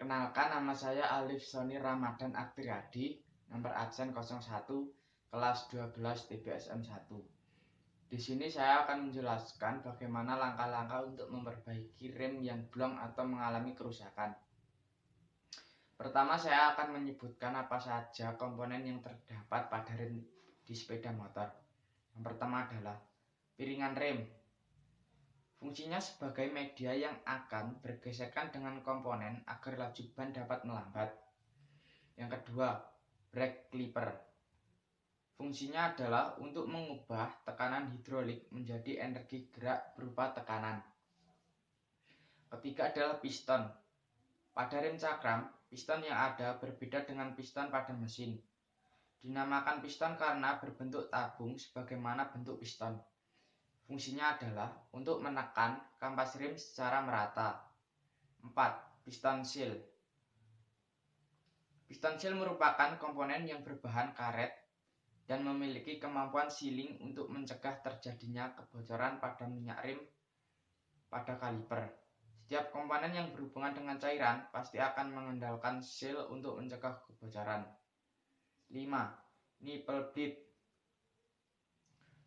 Perkenalkan, nama saya Alif Sony Ramadan Aktiriyadi, nomor absen 01, kelas 12 TBSM 1. Di sini saya akan menjelaskan bagaimana langkah-langkah untuk memperbaiki rem yang blong atau mengalami kerusakan. Pertama, saya akan menyebutkan apa saja komponen yang terdapat pada rem di sepeda motor. Yang pertama adalah piringan rem. Fungsinya sebagai media yang akan bergesekan dengan komponen agar laju ban dapat melambat. Yang kedua, brake clipper. Fungsinya adalah untuk mengubah tekanan hidrolik menjadi energi gerak berupa tekanan. Ketiga adalah piston. Pada rem cakram, piston yang ada berbeda dengan piston pada mesin. Dinamakan piston karena berbentuk tabung sebagaimana bentuk piston. Fungsinya adalah untuk menekan kampas rem secara merata. 4. Piston seal. Piston seal merupakan komponen yang berbahan karet dan memiliki kemampuan sealing untuk mencegah terjadinya kebocoran pada minyak rem pada kaliper. Setiap komponen yang berhubungan dengan cairan pasti akan mengandalkan seal untuk mencegah kebocoran. 5. Nipple bleed.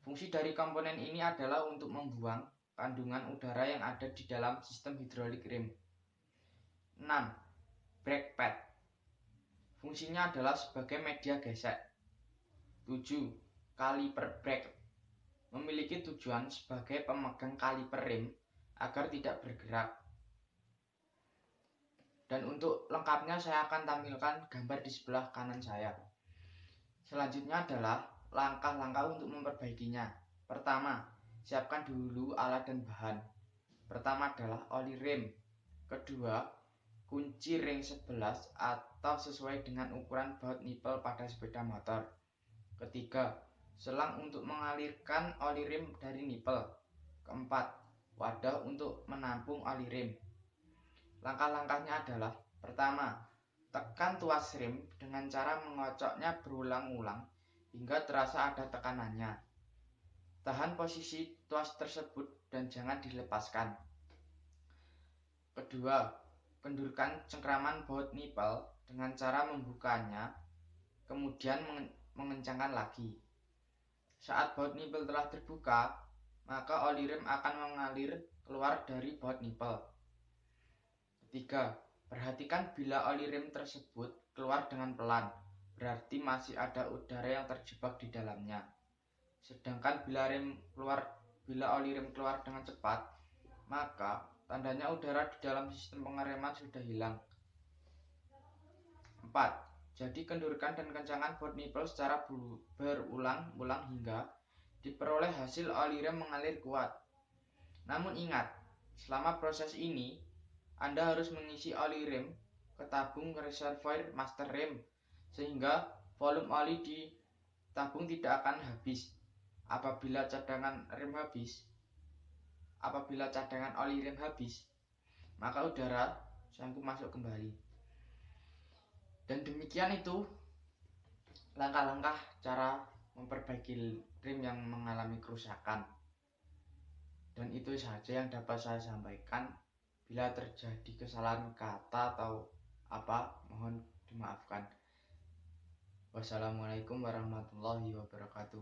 Fungsi dari komponen ini adalah untuk membuang kandungan udara yang ada di dalam sistem hidrolik rem. 6. Brake pad. Fungsinya adalah sebagai media gesek. 7. Caliper brake. Memiliki tujuan sebagai pemegang kaliper rem agar tidak bergerak. Dan untuk lengkapnya saya akan tampilkan gambar di sebelah kanan saya. Selanjutnya adalah langkah-langkah untuk memperbaikinya. Pertama, siapkan dulu alat dan bahan. Pertama adalah oli rem. Kedua, kunci ring 11 atau sesuai dengan ukuran baut nipple pada sepeda motor. Ketiga, selang untuk mengalirkan oli rem dari nipple. Keempat, wadah untuk menampung oli rem. Langkah-langkahnya adalah: pertama, tekan tuas rem dengan cara mengocoknya berulang-ulang hingga terasa ada tekanannya. Tahan posisi tuas tersebut dan jangan dilepaskan. Kedua, kendurkan cengkraman baut nipple dengan cara membukanya, kemudian mengencangkan lagi. Saat baut nipple telah terbuka, maka oli rem akan mengalir keluar dari baut nipple. Ketiga, perhatikan bila oli rem tersebut keluar dengan pelan, berarti masih ada udara yang terjebak di dalamnya. Sedangkan bila oli rem keluar dengan cepat, maka tandanya udara di dalam sistem pengereman sudah hilang. 4. Jadi kendurkan dan kencangkan baut nipple secara berulang-ulang hingga diperoleh hasil oli rem mengalir kuat. Namun ingat, selama proses ini Anda harus mengisi oli rem ke tabung reservoir master rem sehingga volume oli di tabung tidak akan habis. Apabila cadangan oli rem habis, maka udara sanggup masuk kembali. Dan demikian itu langkah-langkah cara memperbaiki rem yang mengalami kerusakan. Dan itu saja yang dapat saya sampaikan. Bila terjadi kesalahan kata atau apa, mohon dimaafkan. Wassalamualaikum warahmatullahi wabarakatuh.